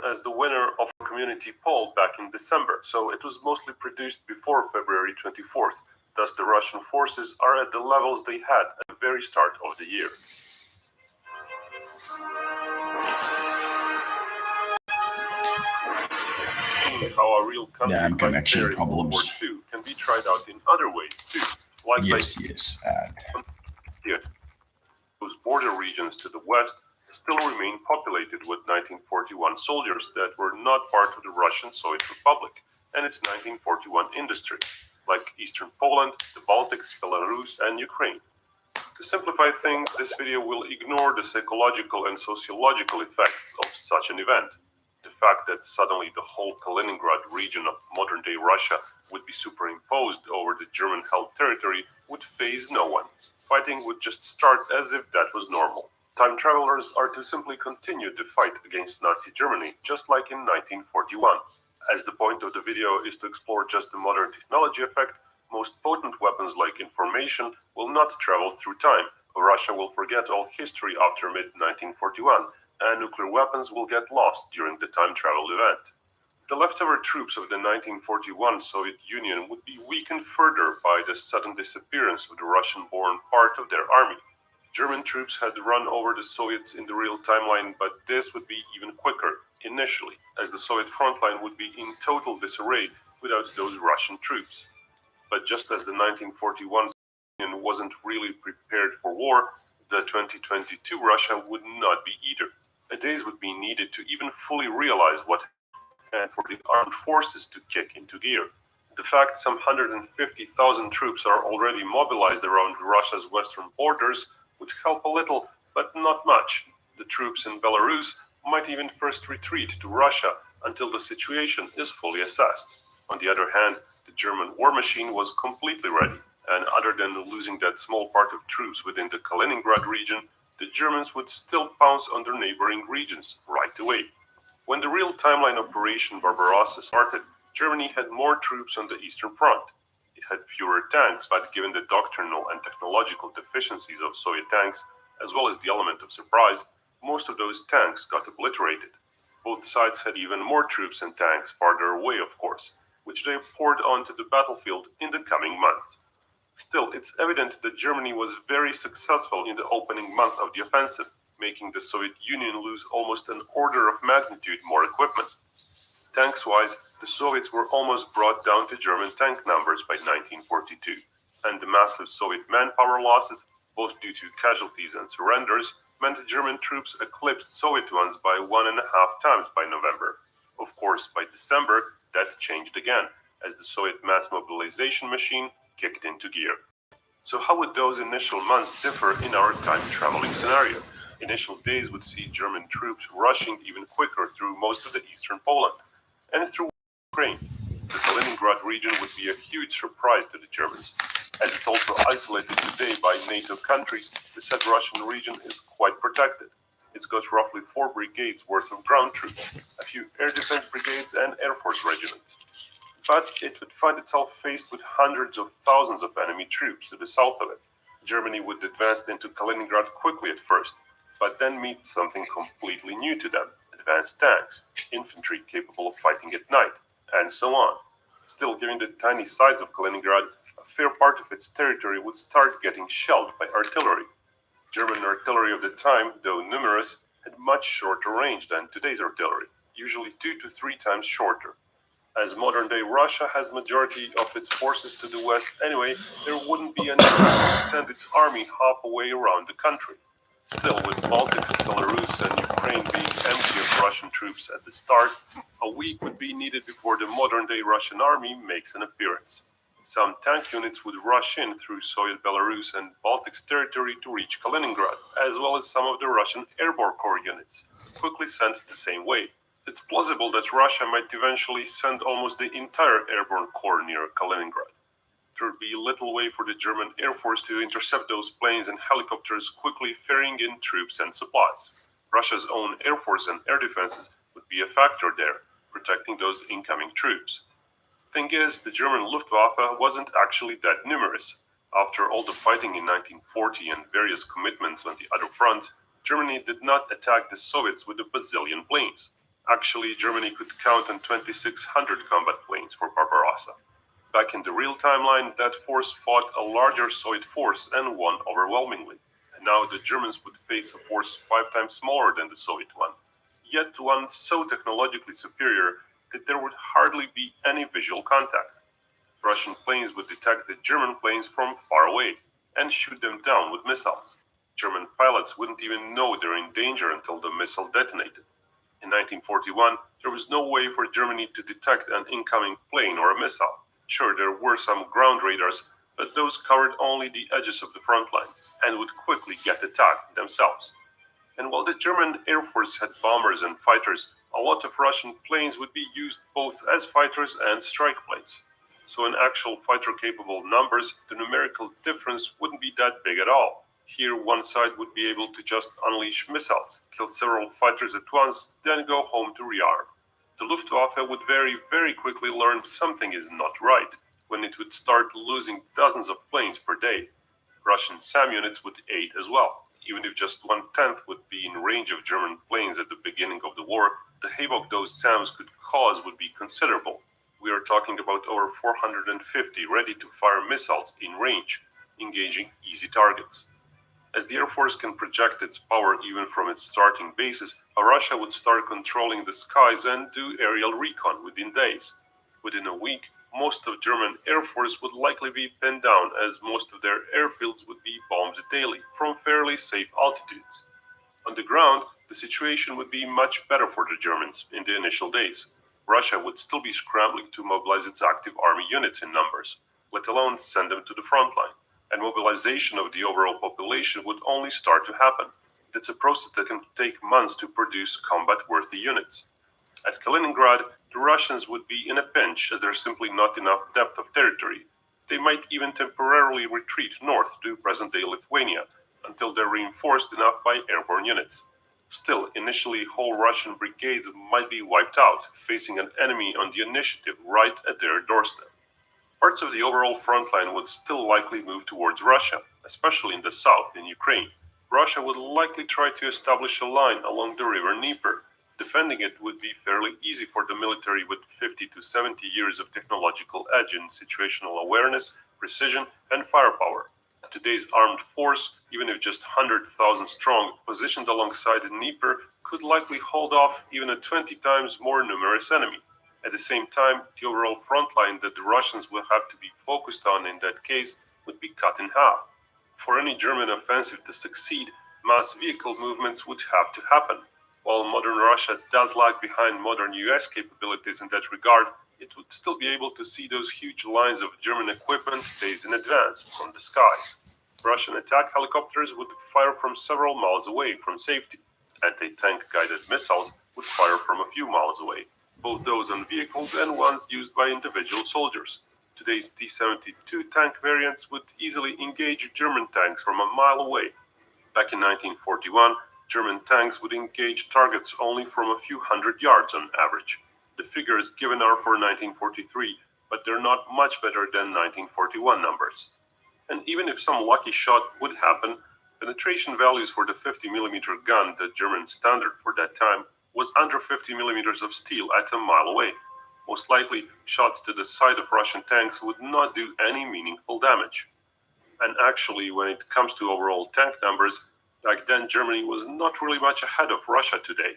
as the winner of a community poll back in December, so it was mostly produced before February 24th. Thus, the Russian forces are at the levels they had at the very start of the year. Seeing how a real country might fare in World War II can be tried out in other ways too, like those border regions to the west still remain populated with 1941 soldiers that were not part of the Russian Soviet Republic and its 1941 industry, like Eastern Poland, the Baltics, Belarus, and Ukraine. To simplify things, this video will ignore the psychological and sociological effects of such an event. The fact that suddenly the whole Kaliningrad region of modern-day Russia would be superimposed over the German-held territory would faze no one. Fighting would just start as if that was normal. Time travelers are to simply continue the fight against Nazi Germany, just like in 1941. As the point of the video is to explore just the modern technology effect, most potent weapons like information will not travel through time. Russia will forget all history after mid-1941, and nuclear weapons will get lost during the time travel event. The leftover troops of the 1941 Soviet Union would be weakened further by the sudden disappearance of the Russian-born part of their army. German troops had run over the Soviets in the real timeline, but this would be even quicker initially, as the Soviet frontline would be in total disarray without those Russian troops. But just as the 1941 Union wasn't really prepared for war, the 2022 Russia would not be either. Days would be needed to even fully realize what happened and for the armed forces to kick into gear. The fact some 150,000 troops are already mobilized around Russia's western borders would help a little, but not much. The troops in Belarus might even first retreat to Russia until the situation is fully assessed. On the other hand, the German war machine was completely ready, and other than losing that small part of troops within the Kaliningrad region, the Germans would still pounce on their neighboring regions right away. When the real timeline Operation Barbarossa started, Germany had more troops on the Eastern Front. It had fewer tanks, but given the doctrinal and technological deficiencies of Soviet tanks, as well as the element of surprise, most of those tanks got obliterated. Both sides had even more troops and tanks farther away, of course, which they poured onto the battlefield in the coming months. Still, it's evident that Germany was very successful in the opening month of the offensive, making the Soviet Union lose almost an order of magnitude more equipment. Tanks-wise, the Soviets were almost brought down to German tank numbers by 1942, and the massive Soviet manpower losses, both due to casualties and surrenders, meant German troops eclipsed Soviet ones by 1.5 times by November. Of course, by December, that changed again, as the Soviet mass mobilization machine kicked into gear. So how would those initial months differ in our time-traveling scenario? Initial days would see German troops rushing even quicker through most of the eastern Poland and through Ukraine. The Kaliningrad region would be a huge surprise to the Germans. As it's also isolated today by NATO countries, the said Russian region is quite protected. It's got roughly 4 brigades worth of ground troops, a few air defense brigades and air force regiments. But it would find itself faced with hundreds of thousands of enemy troops to the south of it. Germany would advance into Kaliningrad quickly at first, but then meet something completely new to them: advanced tanks, infantry capable of fighting at night, and so on. Still, given the tiny size of Kaliningrad, a fair part of its territory would start getting shelled by artillery. German artillery of the time, though numerous, had much shorter range than today's artillery, usually 2 to 3 times shorter. As modern-day Russia has majority of its forces to the west anyway, there wouldn't be a need to send its army halfway around the country. Still, with Baltics, Belarus, and Ukraine being empty of Russian troops at the start, a week would be needed before the modern-day Russian army makes an appearance. Some tank units would rush in through Soviet Belarus and Baltics territory to reach Kaliningrad, as well as some of the Russian Airborne Corps units, quickly sent the same way. It's plausible that Russia might eventually send almost the entire Airborne Corps near Kaliningrad. There would be little way for the German Air Force to intercept those planes and helicopters quickly ferrying in troops and supplies. Russia's own Air Force and air defenses would be a factor there, protecting those incoming troops. Thing is, the German Luftwaffe wasn't actually that numerous. After all the fighting in 1940 and various commitments on the other fronts, Germany did not attack the Soviets with a bazillion planes. Actually, Germany could count on 2,600 combat planes for Barbarossa. Back in the real timeline, that force fought a larger Soviet force and won overwhelmingly. And now the Germans would face a force 5 times smaller than the Soviet one, yet one so technologically superior that there would hardly be any visual contact. Russian planes would detect the German planes from far away and shoot them down with missiles. German pilots wouldn't even know they're in danger until the missile detonated. In 1941, there was no way for Germany to detect an incoming plane or a missile. Sure, there were some ground radars, but those covered only the edges of the front line and would quickly get attacked themselves. And while the German Air Force had bombers and fighters, a lot of Russian planes would be used both as fighters and strike planes. So, in actual fighter capable numbers, the numerical difference wouldn't be that big at all. Here, one side would be able to just unleash missiles, kill several fighters at once, then go home to rearm. The Luftwaffe would very quickly learn something is not right when it would start losing dozens of planes per day. Russian SAM units would aid as well. Even if just 1/10 would be in range of German planes at the beginning of the war, the havoc those SAMs could cause would be considerable. We are talking about over 450 ready-to-fire missiles in range, engaging easy targets. As the Air Force can project its power even from its starting bases, Russia would start controlling the skies and do aerial recon within days. Within a week, most of German Air Force would likely be pinned down as most of their airfields would be bombed daily from fairly safe altitudes. On the ground, the situation would be much better for the Germans in the initial days. Russia would still be scrambling to mobilize its active army units in numbers, let alone send them to the front line. And mobilization of the overall population would only start to happen. It's a process that can take months to produce combat-worthy units. At Kaliningrad, the Russians would be in a pinch as there's simply not enough depth of territory. They might even temporarily retreat north to present-day Lithuania until they're reinforced enough by airborne units. Still, initially, whole Russian brigades might be wiped out, facing an enemy on the initiative right at their doorstep. Parts of the overall front line would still likely move towards Russia, especially in the south in Ukraine. Russia would likely try to establish a line along the river Dnieper. Defending it would be fairly easy for the military with 50 to 70 years of technological edge in situational awareness, precision, and firepower. Today's armed force, even if just 100,000 strong, positioned alongside Dnieper, could likely hold off even a 20 times more numerous enemy. At the same time, the overall front line that the Russians will have to be focused on in that case would be cut in half. For any German offensive to succeed, mass vehicle movements would have to happen. While modern Russia does lag behind modern US capabilities in that regard, it would still be able to see those huge lines of German equipment days in advance from the sky. Russian attack helicopters would fire from several miles away from safety. Anti-tank guided missiles would fire from a few miles away, both those on vehicles and ones used by individual soldiers. Today's T-72 tank variants would easily engage German tanks from a mile away. Back in 1941, German tanks would engage targets only from a few hundred yards on average. The figures given are for 1943, but they're not much better than 1941 numbers. And even if some lucky shot would happen, penetration values for the 50mm gun, the German standard for that time, was under 50mm of steel at a mile away. Most likely, shots to the side of Russian tanks would not do any meaningful damage. And actually, when it comes to overall tank numbers, back then Germany was not really much ahead of Russia today.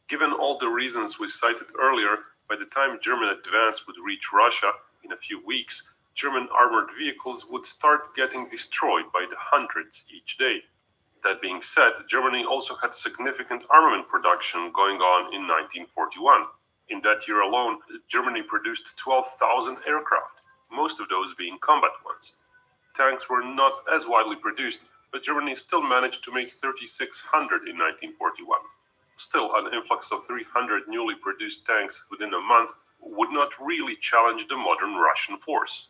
Given all the reasons we cited earlier, by the time German advance would reach Russia in a few weeks, German armored vehicles would start getting destroyed by the hundreds each day. That being said, Germany also had significant armament production going on in 1941. In that year alone, Germany produced 12,000 aircraft, most of those being combat ones. Tanks were not as widely produced, but Germany still managed to make 3,600 in 1941. Still, an influx of 300 newly produced tanks within a month would not really challenge the modern Russian force.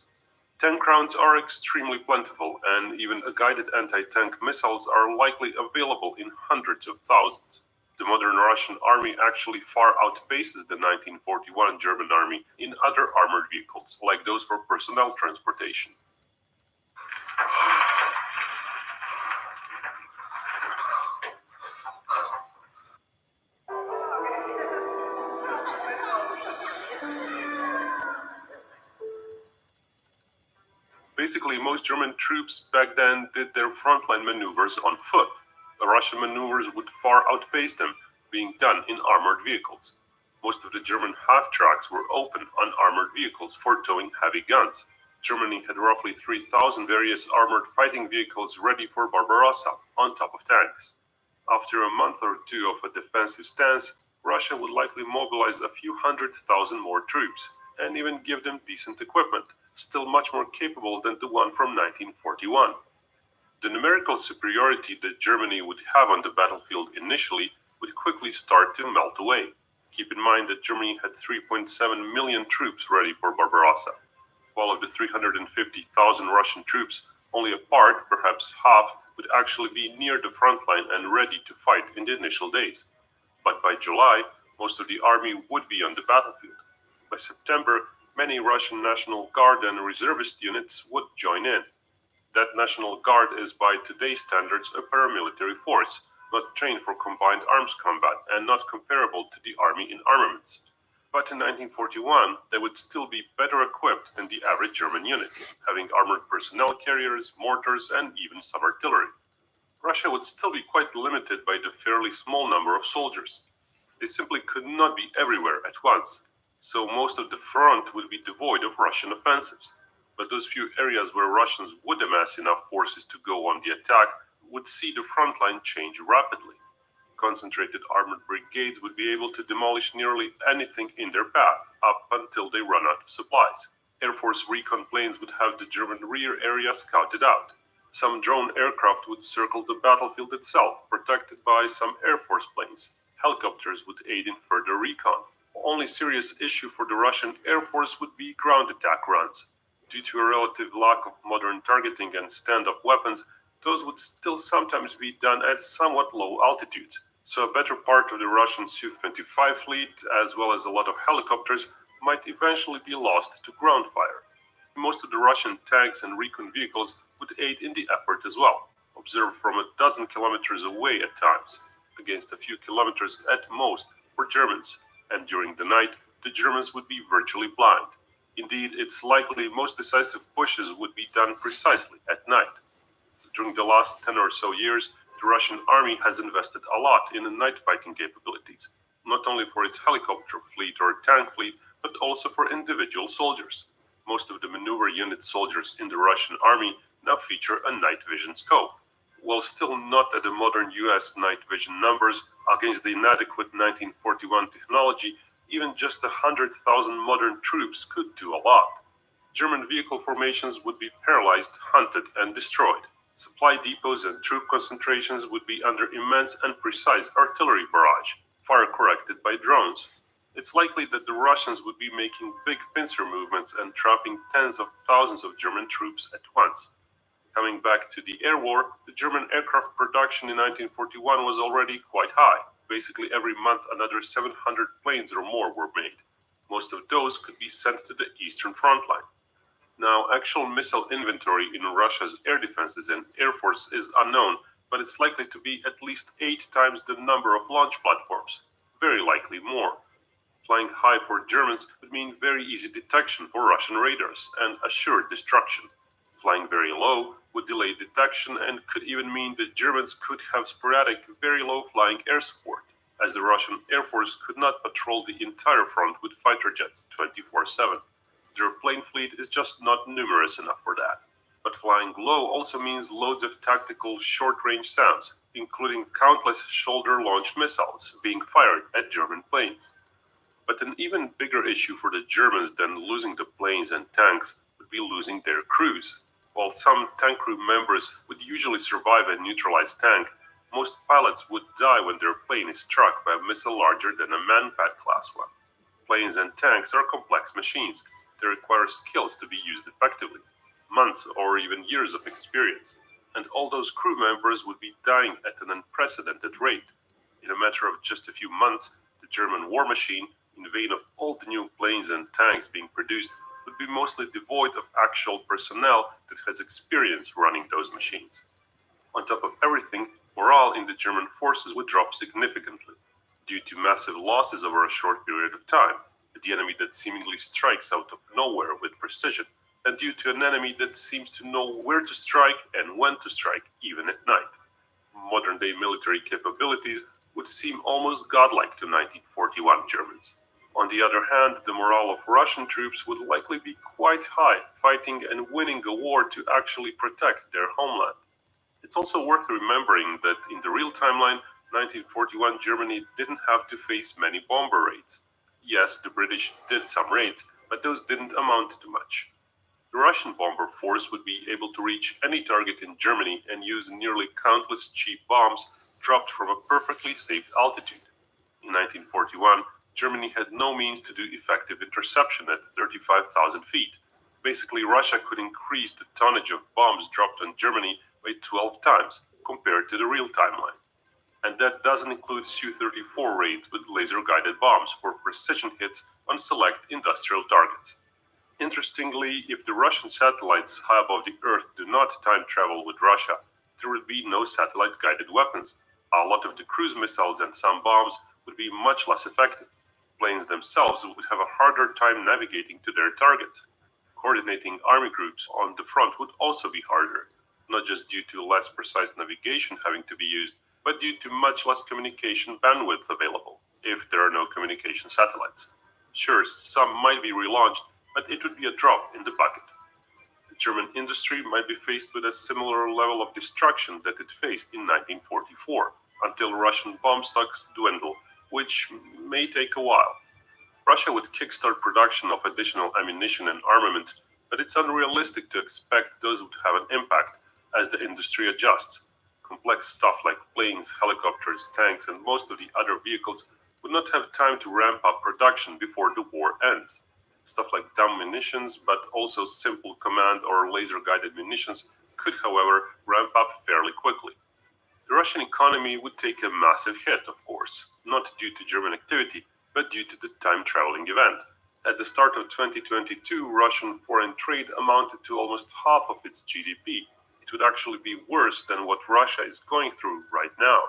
Tank rounds are extremely plentiful, and even guided anti-tank missiles are likely available in hundreds of thousands. The modern Russian army actually far outpaces the 1941 German army in other armored vehicles, like those for personnel transportation. Basically, most German troops back then did their frontline maneuvers on foot. The Russian maneuvers would far outpace them, being done in armored vehicles. Most of the German half-tracks were open, unarmored vehicles for towing heavy guns. Germany had roughly 3,000 various armored fighting vehicles ready for Barbarossa, on top of tanks. After a month or two of a defensive stance, Russia would likely mobilize a few 100,000 more troops, and even give them decent equipment, still much more capable than the one from 1941. The numerical superiority that Germany would have on the battlefield initially would quickly start to melt away. Keep in mind that Germany had 3.7 million troops ready for Barbarossa, while of the 350,000 Russian troops, only a part, perhaps half, would actually be near the front line and ready to fight in the initial days. But by July, most of the army would be on the battlefield. By September, many Russian National Guard and reservist units would join in. That National Guard is by today's standards a paramilitary force, not trained for combined arms combat and not comparable to the army in armaments. But in 1941, they would still be better equipped than the average German unit, having armored personnel carriers, mortars, and even some artillery. Russia would still be quite limited by the fairly small number of soldiers. They simply could not be everywhere at once, so most of the front would be devoid of Russian offensives. But those few areas where Russians would amass enough forces to go on the attack would see the front line change rapidly. Concentrated armored brigades would be able to demolish nearly anything in their path, up until they run out of supplies. Air Force recon planes would have the German rear area scouted out. Some drone aircraft would circle the battlefield itself, protected by some Air Force planes. Helicopters would aid in further recon. The only serious issue for the Russian Air Force would be ground attack runs. Due to a relative lack of modern targeting and stand-up weapons, those would still sometimes be done at somewhat low altitudes. So a better part of the Russian Su-25 fleet, as well as a lot of helicopters, might eventually be lost to ground fire. Most of the Russian tanks and recon vehicles would aid in the effort as well, observed from a dozen kilometers away at times, against a few kilometers at most for Germans, and during the night, the Germans would be virtually blind. Indeed, it's likely most decisive pushes would be done precisely at night. During the last 10 or so years, the Russian army has invested a lot in night fighting capabilities, not only for its helicopter fleet or tank fleet, but also for individual soldiers. Most of the maneuver unit soldiers in the Russian army now feature a night vision scope. While still not at the modern US night vision numbers, against the inadequate 1941 technology, even just 100,000 modern troops could do a lot. German vehicle formations would be paralyzed, hunted, and destroyed. Supply depots and troop concentrations would be under immense and precise artillery barrage, fire corrected by drones. It's likely that the Russians would be making big pincer movements and trapping tens of thousands of German troops at once. Coming back to the air war, the German aircraft production in 1941 was already quite high. Basically every month another 700 planes or more were made. Most of those could be sent to the Eastern Front line. Now, actual missile inventory in Russia's air defenses and air force is unknown, but it's likely to be at least 8 times the number of launch platforms, very likely more. Flying high for Germans would mean very easy detection for Russian radars and assured destruction. Flying very low would delay detection and could even mean that Germans could have sporadic, very low-flying air support, as the Russian Air Force could not patrol the entire front with fighter jets 24/7. Their plane fleet is just not numerous enough for that. But flying low also means loads of tactical short-range SAMs, including countless shoulder-launched missiles being fired at German planes. But an even bigger issue for the Germans than losing the planes and tanks would be losing their crews. While some tank crew members would usually survive a neutralized tank, most pilots would die when their plane is struck by a missile larger than a Manpad class one. Planes and tanks are complex machines. They require skills to be used effectively, months or even years of experience, and all those crew members would be dying at an unprecedented rate. In a matter of just a few months, the German war machine, in vain of all the new planes and tanks being produced, would be mostly devoid of actual personnel that has experience running those machines. On top of everything, morale in the German forces would drop significantly, due to massive losses over a short period of time. The enemy that seemingly strikes out of nowhere with precision and due to an enemy that seems to know where to strike and when to strike, even at night. Modern-day military capabilities would seem almost godlike to 1941 Germans. On the other hand, the morale of Russian troops would likely be quite high, fighting and winning a war to actually protect their homeland. It's also worth remembering that in the real timeline, 1941 Germany didn't have to face many bomber raids. Yes, the British did some raids, but those didn't amount to much. The Russian bomber force would be able to reach any target in Germany and use nearly countless cheap bombs dropped from a perfectly safe altitude. In 1941, Germany had no means to do effective interception at 35,000 feet. Basically, Russia could increase the tonnage of bombs dropped on Germany by 12 times compared to the real timeline. And that doesn't include Su-34 raids with laser-guided bombs for precision hits on select industrial targets. Interestingly, if the Russian satellites high above the Earth do not time travel with Russia, there would be no satellite-guided weapons. A lot of the cruise missiles and some bombs would be much less effective. Planes themselves would have a harder time navigating to their targets. Coordinating army groups on the front would also be harder, not just due to less precise navigation having to be used, but due to much less communication bandwidth available, if there are no communication satellites. Sure, some might be relaunched, but it would be a drop in the bucket. The German industry might be faced with a similar level of destruction that it faced in 1944, until Russian bomb stocks dwindle, which may take a while. Russia would kickstart production of additional ammunition and armaments, but it's unrealistic to expect those would have an impact as the industry adjusts. Complex stuff like planes, helicopters, tanks, and most of the other vehicles would not have time to ramp up production before the war ends. Stuff like dumb munitions, but also simple command or laser-guided munitions could, however, ramp up fairly quickly. The Russian economy would take a massive hit, of course, not due to German activity, but due to the time-traveling event. At the start of 2022, Russian foreign trade amounted to almost half of its GDP. It would actually be worse than what Russia is going through right now.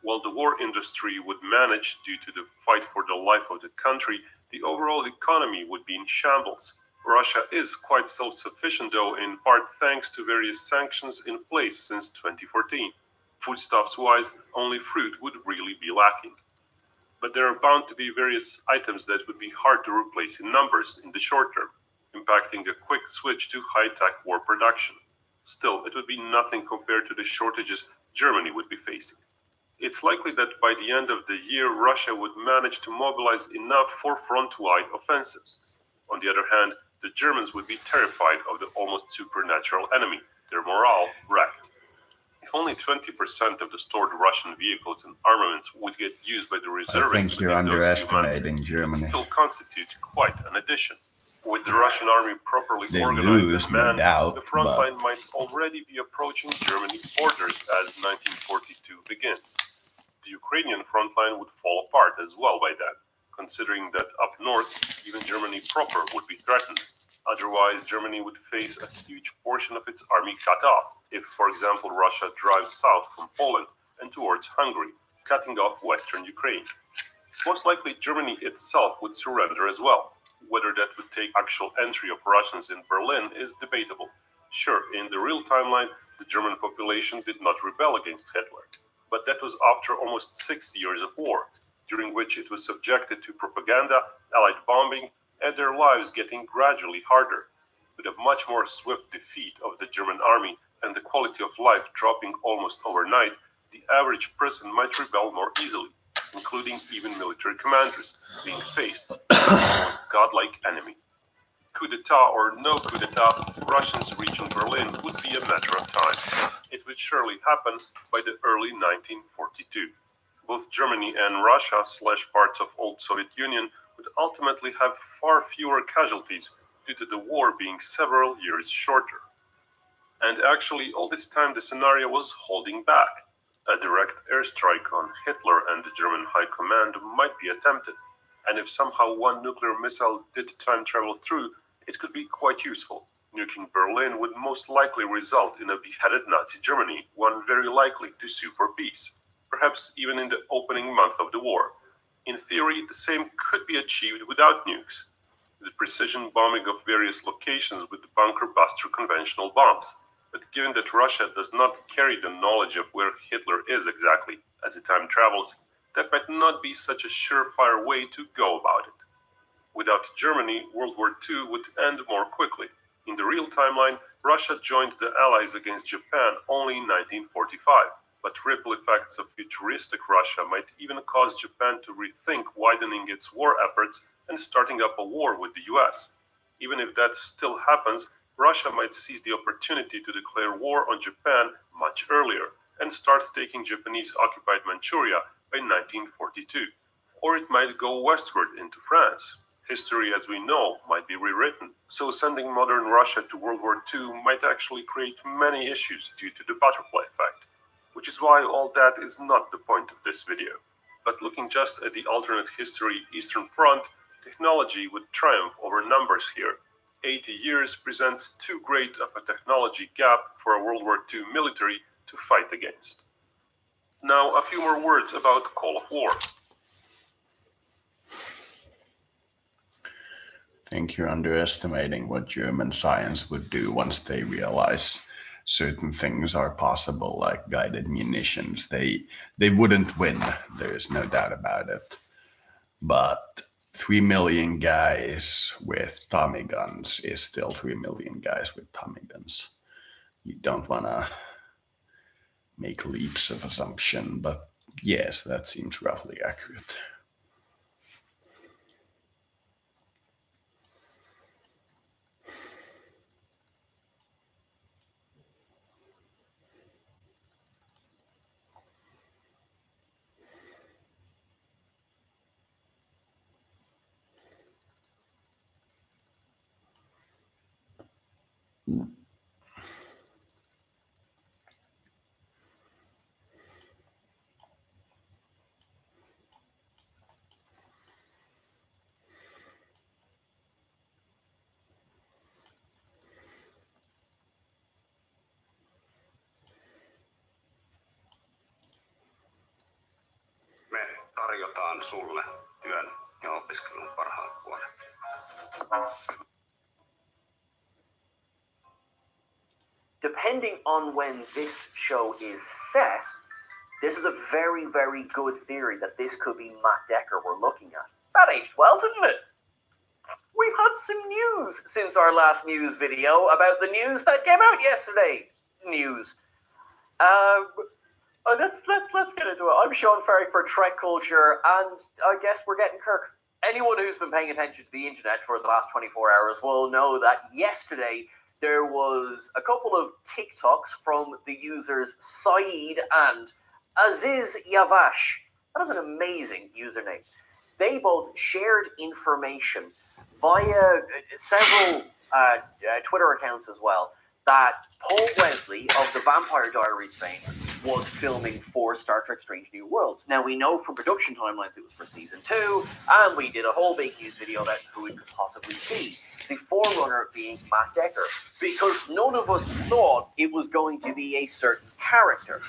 While the war industry would manage due to the fight for the life of the country, the overall economy would be in shambles. Russia is quite self-sufficient, though, in part thanks to various sanctions in place since 2014. Foodstuffs-wise, only fruit would really be lacking. But there are bound to be various items that would be hard to replace in numbers in the short term, impacting a quick switch to high-tech war production. Still, it would be nothing compared to the shortages Germany would be facing. It's likely that by the end of the year, Russia would manage to mobilize enough for front-wide offensives. On the other hand, the Germans would be terrified of the almost supernatural enemy, their morale wrecked. If only 20% of the stored Russian vehicles and armaments would get used by the I reservists think you're within those few months, underestimating it would Germany. still constitute quite an addition. With the Russian army properly They organized lose, and no manned, doubt, the front but line might already be approaching Germany's borders as 1942 begins. The Ukrainian front line would fall apart as well by then, considering that up north, even Germany proper would be threatened. Otherwise, Germany would face a huge portion of its army cut off, if, for example, Russia drives south from Poland and towards Hungary, cutting off western Ukraine. Most likely, Germany itself would surrender as well. Whether that would take actual entry of Russians in Berlin is debatable. Sure, in the real timeline, the German population did not rebel against Hitler, but that was after almost 6 years of war, during which it was subjected to propaganda, Allied bombing, and their lives getting gradually harder. With a much more swift defeat of the German army and the quality of life dropping almost overnight, the average person might rebel more easily, including even military commanders, being faced with an almost godlike enemy. Coup d'etat or no coup d'etat, Russians reaching Berlin would be a matter of time. It would surely happen by the early 1942. Both Germany and Russia / parts of old Soviet Union would ultimately have far fewer casualties due to the war being several years shorter. And actually, all this time the scenario was holding back. A direct airstrike on Hitler and the German High Command might be attempted, and if somehow one nuclear missile did time travel through, it could be quite useful. Nuking Berlin would most likely result in a beheaded Nazi Germany, one very likely to sue for peace, perhaps even in the opening month of the war. In theory, the same could be achieved without nukes. the precision bombing of various locations with the bunker buster conventional bombs. But given that Russia does not carry the knowledge of where Hitler is exactly as the time travels, that might not be such a surefire way to go about it. Without Germany, World War II would end more quickly. In the real timeline, Russia joined the Allies against Japan only in 1945, but ripple effects of futuristic Russia might even cause Japan to rethink widening its war efforts and starting up a war with the US. Even if that still happens, Russia might seize the opportunity to declare war on Japan much earlier and start taking Japanese-occupied Manchuria by 1942. Or it might go westward into France. History as we know might be rewritten, so sending modern Russia to World War II might actually create many issues due to the butterfly effect, which is why all that is not the point of this video. But looking just at the alternate history Eastern Front, technology would triumph over numbers here. 80 years presents too great of a technology gap for a World War II military to fight against. Now a few more words about Call of War. I think you're underestimating what German science would do once they realize certain things are possible, like guided munitions. They wouldn't win, there's no doubt about it. But 3 million guys with Tommy guns is still 3 million guys with Tommy guns. You don't want to make leaps of assumption, but yes, that seems roughly accurate. Me tarjotaan sulle työn ja opiskelun parhaat puolet. Depending on when this show is set, this is a very, very good theory that this could be Matt Decker we're looking at. That aged well, didn't it? We've had some news since our last news video about the news that came out yesterday. Let's get into it. I'm Sean Ferrick for Trek Culture, and I guess we're getting Kirk. Anyone who's been paying attention to the internet for the last 24 hours will know that yesterday there was a couple of TikToks from the users Saeed and Aziz Yavash. That is an amazing username. They both shared information via several Twitter accounts as well that Paul Wesley of the Vampire Diaries fame was filming for Star Trek Strange New Worlds. Now, we know from production timelines it was for Season 2, and we did a whole big news video about who it could possibly be. The forerunner being Matt Decker, because none of us thought it was going to be a certain character.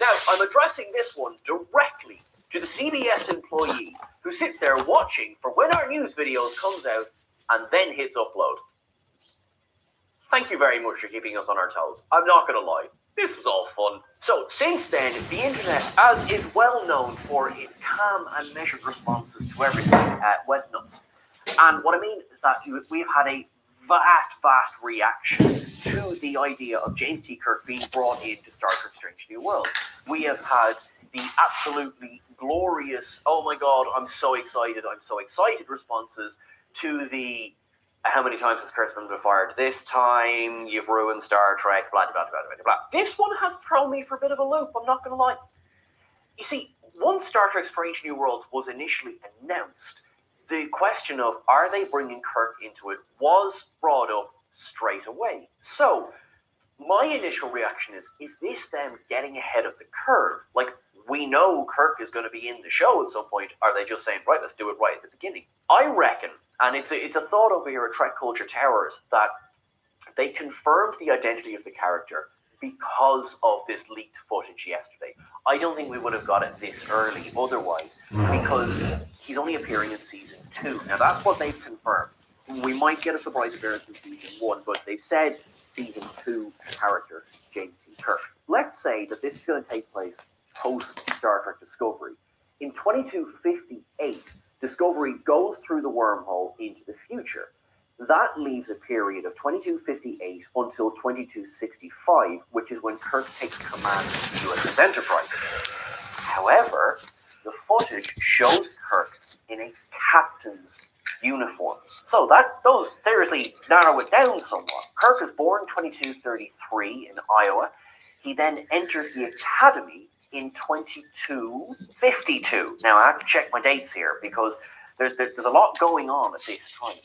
Now, I'm addressing this one directly to the CBS employee who sits there watching for when our news video comes out and then hits upload. Thank you very much for keeping us on our toes. I'm not going to lie. This is all fun. So, since then, the internet, as is well known for its calm and measured responses to everything, went nuts. And what I mean is that we've had a vast reaction to the idea of James T. Kirk being brought into Star Trek Strange New World. We have had the absolutely glorious, oh my god, I'm so excited responses to the how many times has Kurtzman been fired this time? You've ruined Star Trek, blah, blah, blah, blah, blah. This one has thrown me for a bit of a loop, I'm not going to lie. You see, once Star Trek Strange New Worlds was initially announced, the question of are they bringing Kirk into it was brought up straight away. So, my initial reaction is this them getting ahead of the curve? Like, we know Kirk is going to be in the show at some point. Are they just saying, right, let's do it right at the beginning? I reckon, and it's a thought over here at Trek Culture Towers, that they confirmed the identity of the character because of this leaked footage yesterday. I don't think we would have got it this early otherwise, because he's only appearing in Season 2. Now, that's what they've confirmed. we might get a surprise appearance in season 1, but they've said season 2 character James T. Kirk. Let's say that this is going to take place post Star Trek Discovery. In 2258, Discovery goes through the wormhole into the future. That leaves a period of 2258 until 2265, which is when Kirk takes command of the USS Enterprise. However, the footage shows Kirk in a captain's uniform. So that does seriously narrow it down somewhat. Kirk is born 2233 in Iowa. He then enters the academy in 2252. Now, I have to check my dates here because there's a lot going on at this time.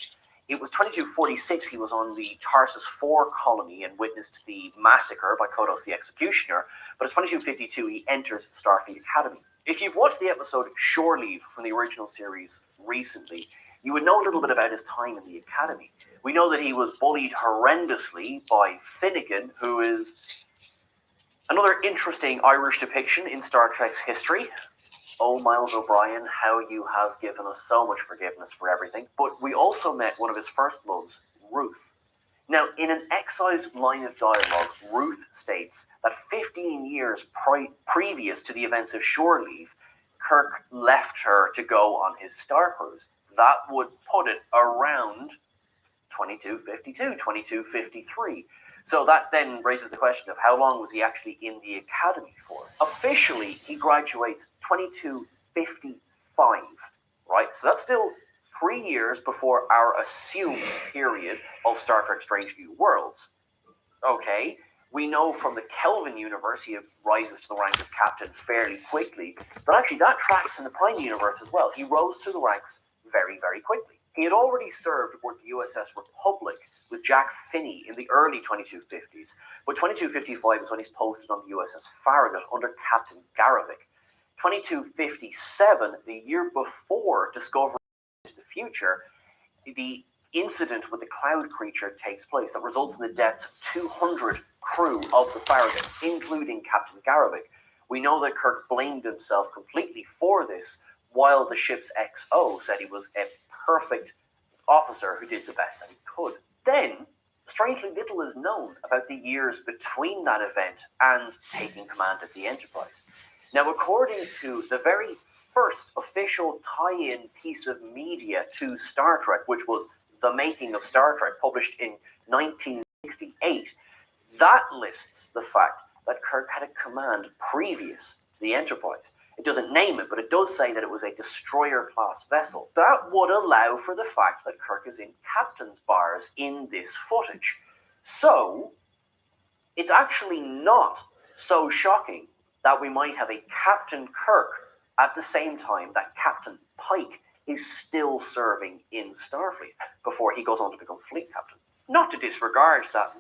It was 2246 he was on the Tarsus 4 colony and witnessed the massacre by Kodos the Executioner, but it's 2252 he enters Starfleet Academy. If you've watched the episode Shore Leave from the original series recently, you would know a little bit about his time in the Academy. We know that he was bullied horrendously by Finnegan, who is another interesting Irish depiction in Star Trek's history. Oh, Miles O'Brien, how you have given us so much forgiveness for everything. But we also met one of his first loves, Ruth. Now, in an excised line of dialogue, Ruth states that 15 years previous to the events of Shore Leave, Kirk left her to go on his star cruise. That would put it around 2252, 2253. So that then raises the question of how long was he actually in the academy for? Officially, he graduates 2255, right? So that's still 3 years before our assumed period of Star Trek Strange New Worlds. Okay, we know from the Kelvin universe he rises to the rank of captain fairly quickly, but actually that tracks in the Prime universe as well. He rose through the ranks very, very quickly. He had already served aboard the USS Republic with Jack Finney in the early 2250s, but 2255 is when he's posted on the USS Farragut under Captain Garovic. 2257, the year before Discovery into the future, the incident with the cloud creature takes place that results in the deaths of 200 crew of the Farragut, including Captain Garovic. We know that Kirk blamed himself completely for this, while the ship's XO said he was a perfect officer who did the best that he could. Then, strangely little is known about the years between that event and taking command of the Enterprise. Now, according to the very first official tie-in piece of media to Star Trek, which was The Making of Star Trek, published in 1968, that lists the fact that Kirk had a command previous to the Enterprise. It doesn't name it, but it does say that it was a destroyer-class vessel. That would allow for the fact that Kirk is in captain's bars in this footage. So, it's actually not so shocking that we might have a Captain Kirk at the same time that Captain Pike is still serving in Starfleet before he goes on to become fleet captain. Not to disregard that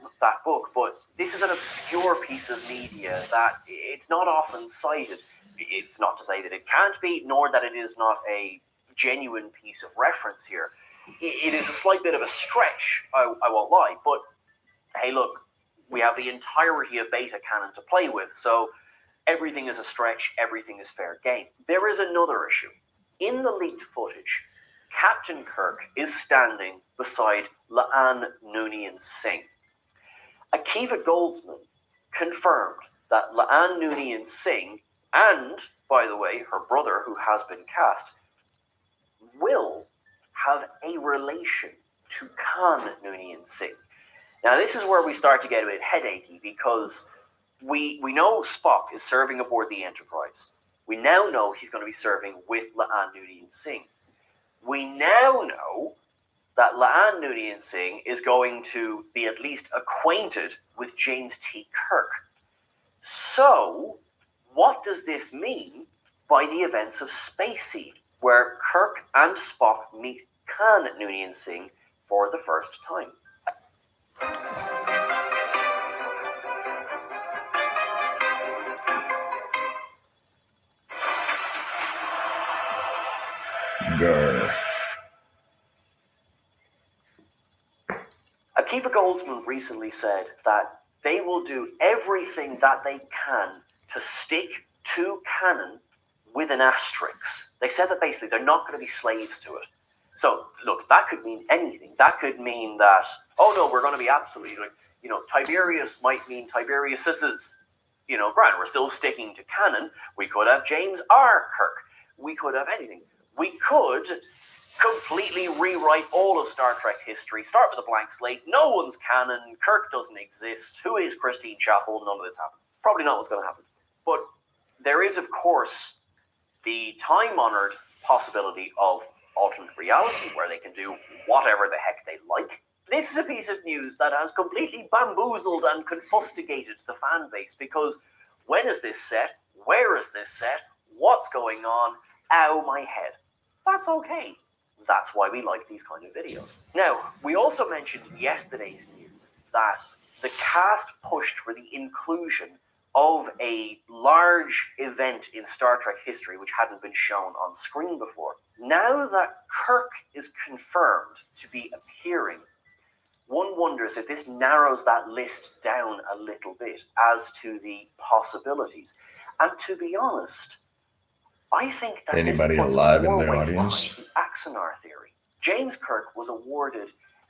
book, but this is an obscure piece of media that it's not often cited. It's not to say that it can't be, nor that it is not a genuine piece of reference here. It is a slight bit of a stretch, I won't lie, but hey, look, we have the entirety of beta canon to play with, so everything is a stretch, everything is fair game. There is another issue. In the leaked footage, Captain Kirk is standing beside La'an Noonien Singh. Akiva Goldsman confirmed that La'an Noonien Singh, and, by the way, her brother, who has been cast, will have a relation to Khan Noonien Singh. Now, this is where we start to get a bit headachy, because we know Spock is serving aboard the Enterprise. We now know he's going to be serving with La'an Noonien Singh. We now know that La'an Noonien Singh is going to be at least acquainted with James T. Kirk. So, what does this mean by the events of Space Seed, where Kirk and Spock meet Khan Noonien Singh for the first time? Grr. Akiva Goldsman recently said that they will do everything that they can to stick to canon with an asterisk. They said that basically they're not going to be slaves to it. So, look, that could mean anything. That could mean that, oh no, we're going to be absolutely, like, Tiberius might mean Tiberius's. Grant, we're still sticking to canon. We could have James R. Kirk. We could have anything. We could completely rewrite all of Star Trek history, start with a blank slate. No one's canon. Kirk doesn't exist. Who is Christine Chapel? None of this happens. Probably not what's going to happen. But there is, of course, the time-honored possibility of alternate reality where they can do whatever the heck they like. This is a piece of news that has completely bamboozled and confustigated the fan base, because when is this set? Where is this set? What's going on? Ow, my head. That's okay. That's why we like these kind of videos. Now, we also mentioned in yesterday's news that the cast pushed for the inclusion of a large event in Star Trek history which hadn't been shown on screen before. Now that Kirk is confirmed to be appearing, one wonders if this narrows that list down a little bit as to the possibilities. And to be honest, I think that Anybody this puts alive in more the weight audience? behind the Axanar theory. James Kirk was awarded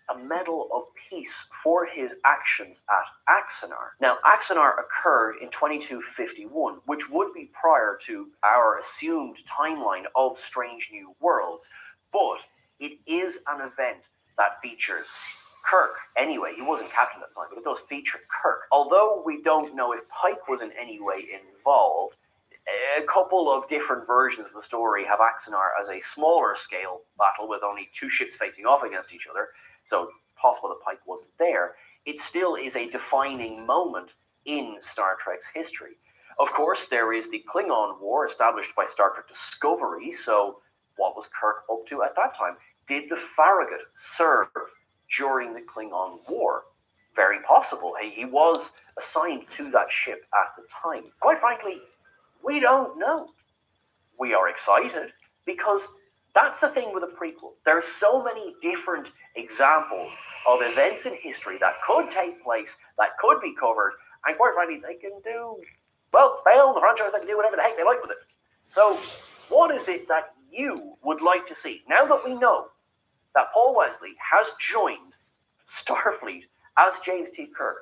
a Medal of Peace for his actions at Axanar. Now, Axanar occurred in 2251, which would be prior to our assumed timeline of Strange New Worlds, but it is an event that features Kirk. Anyway, he wasn't captain at the time, but it does feature Kirk. Although we don't know if Pike was in any way involved, a couple of different versions of the story have Axanar as a smaller scale battle with only two ships facing off against each other, so possible that Pike wasn't there. It still is a defining moment in Star Trek's history. Of course, there is the Klingon War established by Star Trek Discovery, so what was Kirk up to at that time? Did the Farragut serve during the Klingon War? Very possible. He was assigned to that ship at the time. Quite frankly, we don't know. We are excited because that's the thing with a prequel. There are so many different examples of events in history that could take place, that could be covered, and quite frankly, they can do, well, they own the franchise, they can do whatever the heck they like with it. So, what is it that you would like to see? Now that we know that Paul Wesley has joined Starfleet as James T. Kirk,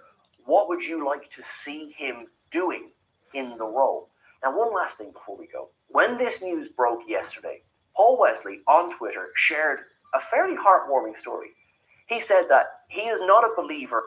what would you like to see him doing in the role? Now, one last thing before we go. When this news broke yesterday, Paul Wesley on Twitter shared a fairly heartwarming story. He said that he is not a believer.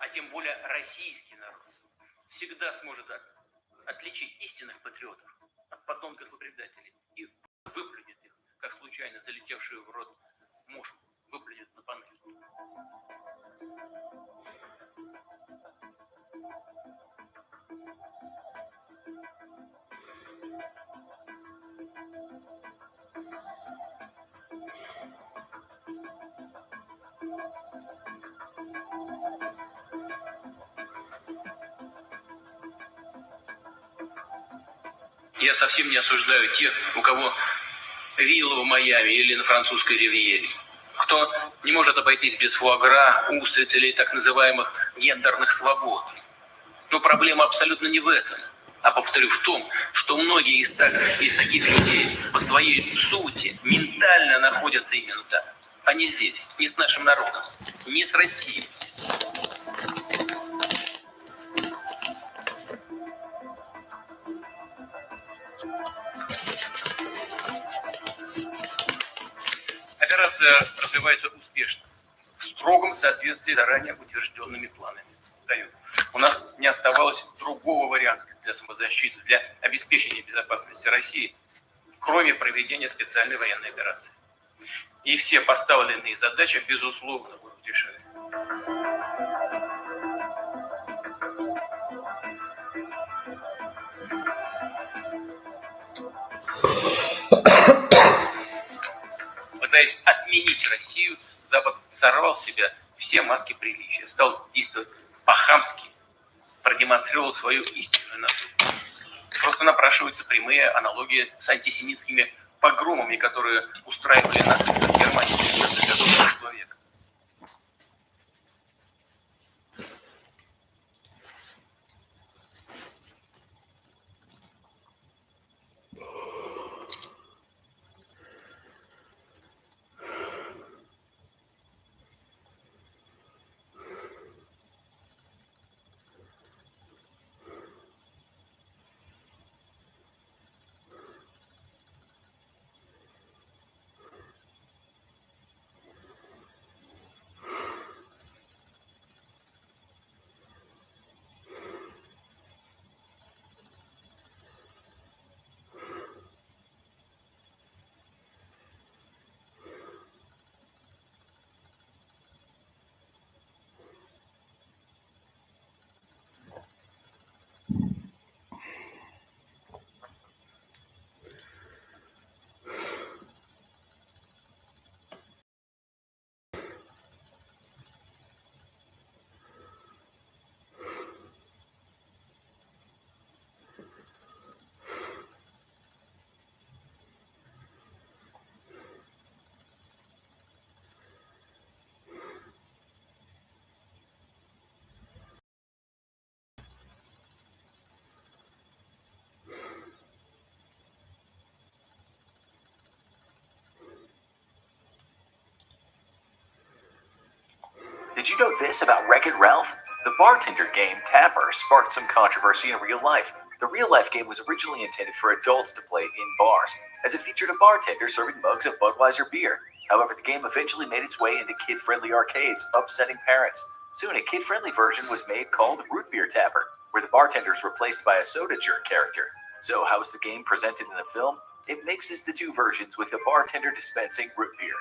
А тем более российский народ, всегда сможет отличить истинных патриотов от подонков и предателей и выплюнет их, как случайно залетевшую в рот мушку, выплюнет на панель. Я совсем не осуждаю тех, у кого вилла в Майами или на французской ривьере. Кто не может обойтись без фуагра, устриц или так называемых гендерных свобод. Но проблема абсолютно не в этом. А, повторю, в том, что многие из таких людей по своей сути ментально находятся именно там. А не здесь, не с нашим народом, не с Россией. Операция развивается успешно, в строгом соответствии с заранее утвержденными планами. У нас не оставалось другого варианта для самозащиты, для обеспечения безопасности России, кроме проведения специальной военной операции. И все поставленные задачи, безусловно, будут решены. Пытаясь отменить Россию, Запад сорвал с себя все маски приличия, стал действовать по-хамски, продемонстрировал свою истинную натуру. Просто напрашиваются прямые аналогии с антисемитскими погромами, которые устраивали нацисты в Германии в 30-х годах прошлого века. Did you know this about Wreck-It Ralph? The bartender game Tapper sparked some controversy in real life. The real-life game was originally intended for adults to play in bars, as it featured a bartender serving mugs of Budweiser beer. However, the game eventually made its way into kid-friendly arcades, upsetting parents. Soon, a kid-friendly version was made called Root Beer Tapper, where the bartender is replaced by a soda jerk character. So, how is the game presented in the film? It mixes the two versions with the bartender dispensing root beer.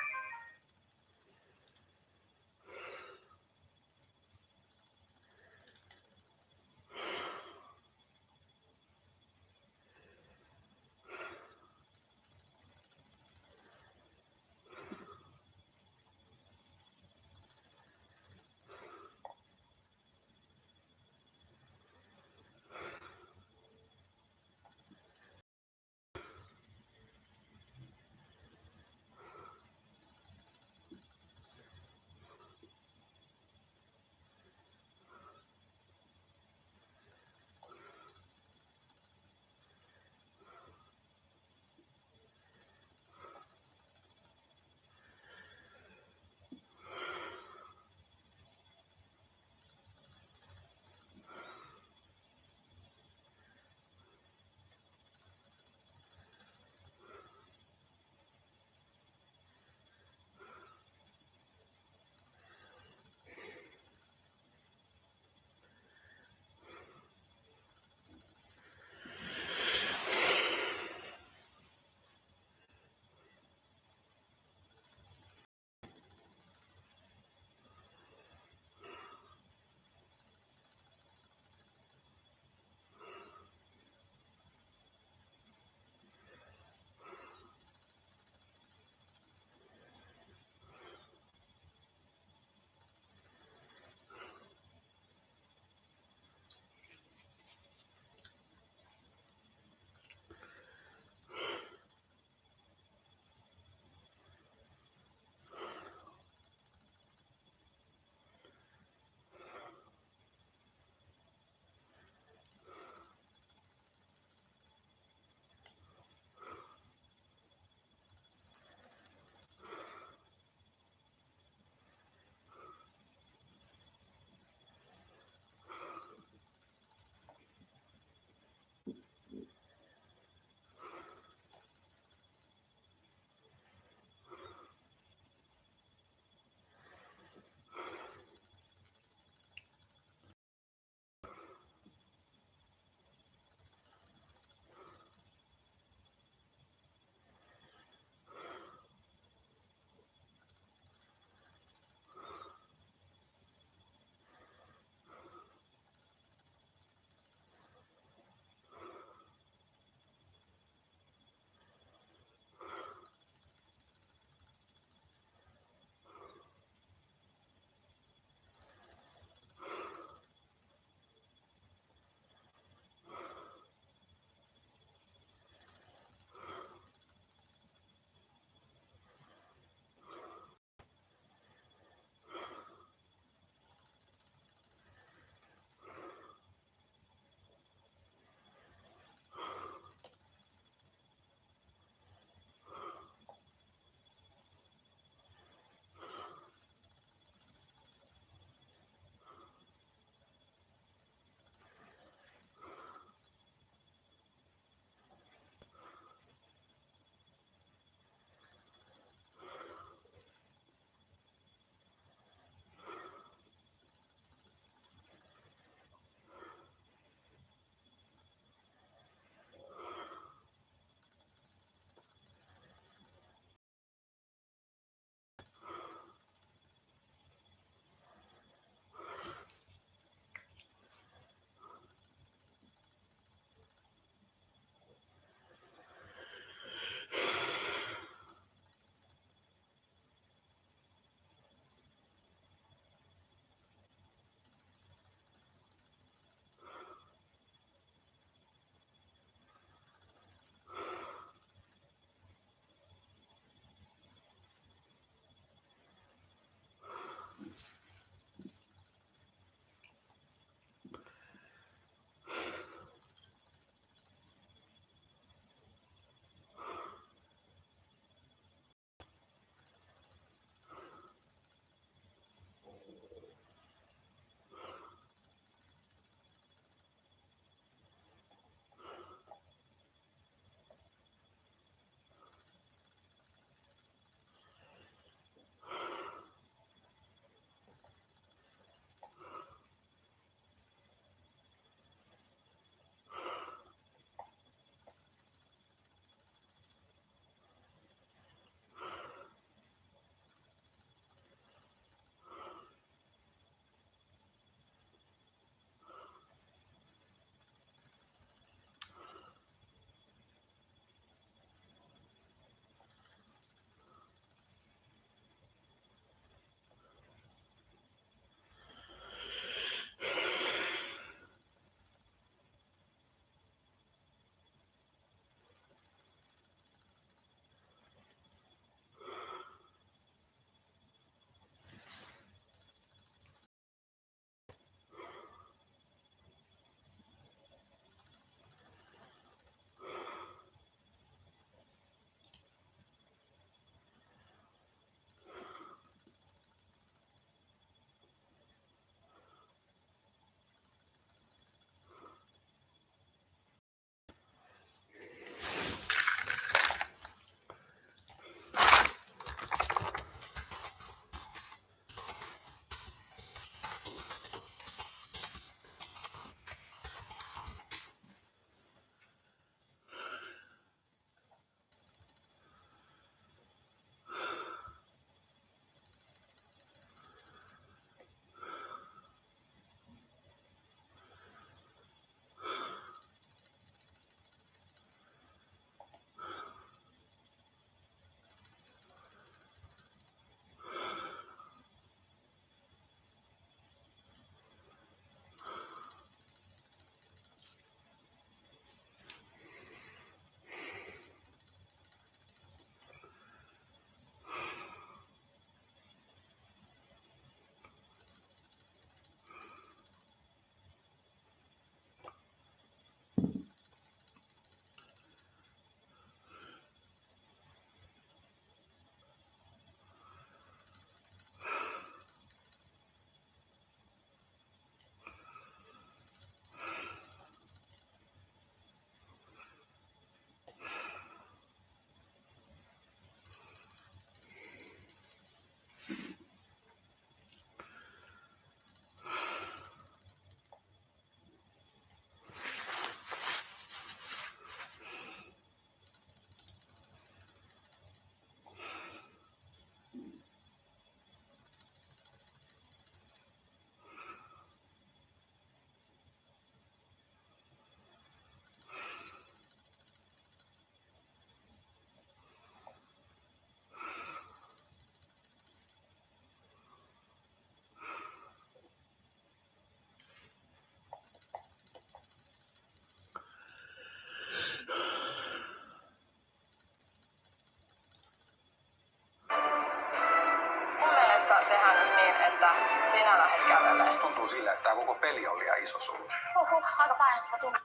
peli on liian iso sulle. Aika painostava tunne.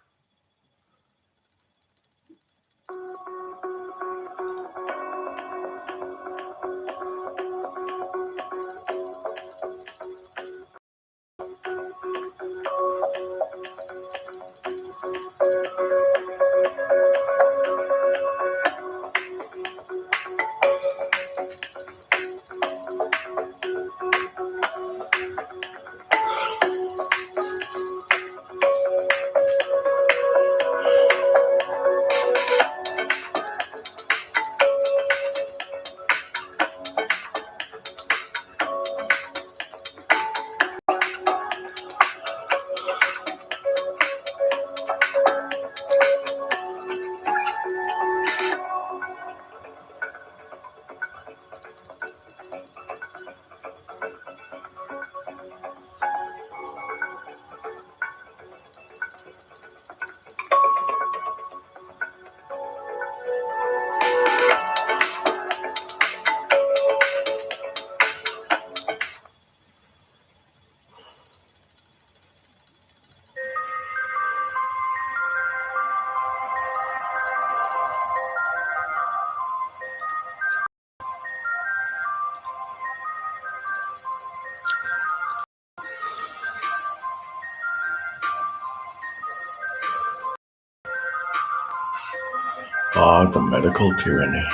The medical tyranny.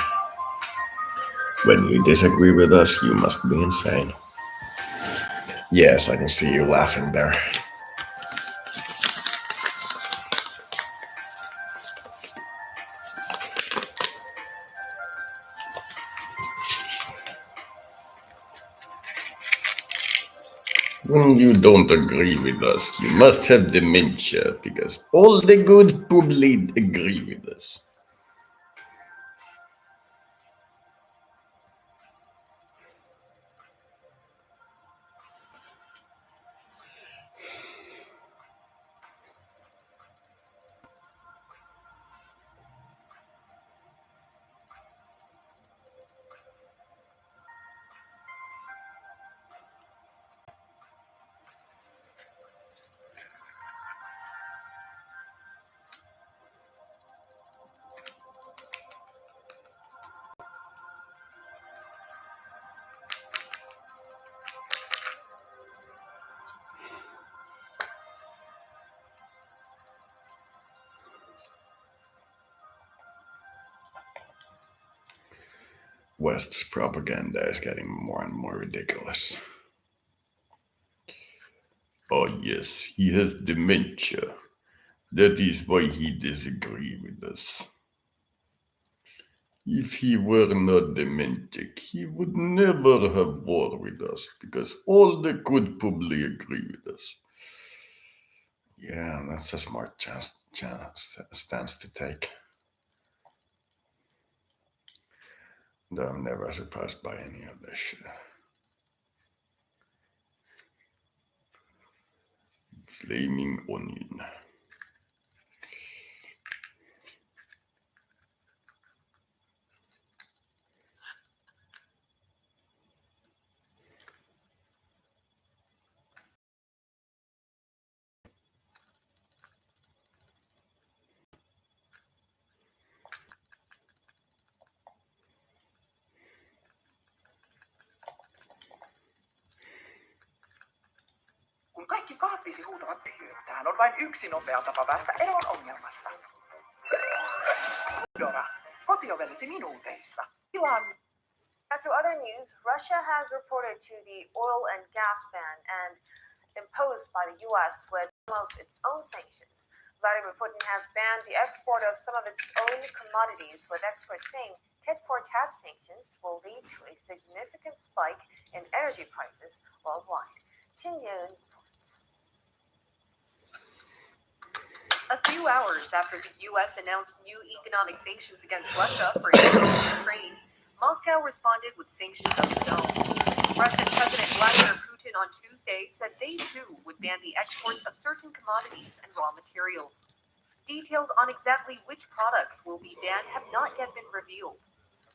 When you disagree with us, you must be insane. Yes, I can see you laughing there. When you don't agree with us, you must have dementia, because all the good public agree with us. West's propaganda is getting more and more ridiculous. Oh yes, he has dementia. That is why he disagrees with us. If he were not dementic, he would never have war with us, because all the good public agree with us. Yeah, that's a smart stance to take. Though I'm never surprised by any of this shit. Flaming onion. Kun kaikki kaappisi huutavat tyhjyyttään, on vain yksi nopea tapa päästä eroon ongelmasta. Dora, kotiovellesi minuuteissa. Tilan. To other news, Russia has reported to the oil and gas ban and imposed by the U.S. with some of its own sanctions. Vladimir Putin has banned the export of some of its own commodities, with experts saying tit-for-tat sanctions will lead to a significant spike in energy prices worldwide. A few hours after the U.S. announced new economic sanctions against Russia for invading Ukraine, Moscow responded with sanctions of its own. Russian President Vladimir Putin on Tuesday said they too would ban the exports of certain commodities and raw materials. Details on exactly which products will be banned have not yet been revealed,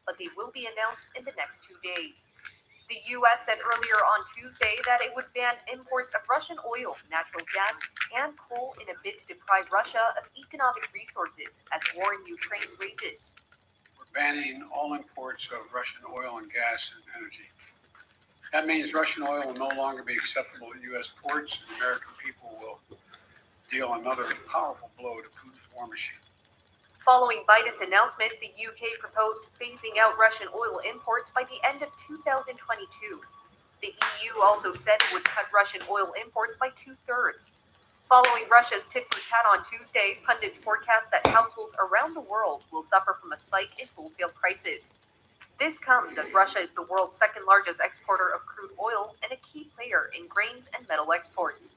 but they will be announced in the next 2 days. The U.S. said earlier on Tuesday that it would ban imports of Russian oil, natural gas, and coal in a bid to deprive Russia of economic resources as war in Ukraine rages. We're banning all imports of Russian oil and gas and energy. That means Russian oil will no longer be acceptable at U.S. ports, and American people will deal another powerful blow to Putin's war machine. Following Biden's announcement, the UK proposed phasing out Russian oil imports by the end of 2022. The EU also said it would cut Russian oil imports by 2/3. Following Russia's tit for tat on Tuesday, pundits forecast that households around the world will suffer from a spike in wholesale prices. This comes as Russia is the world's second largest exporter of crude oil and a key player in grains and metal exports.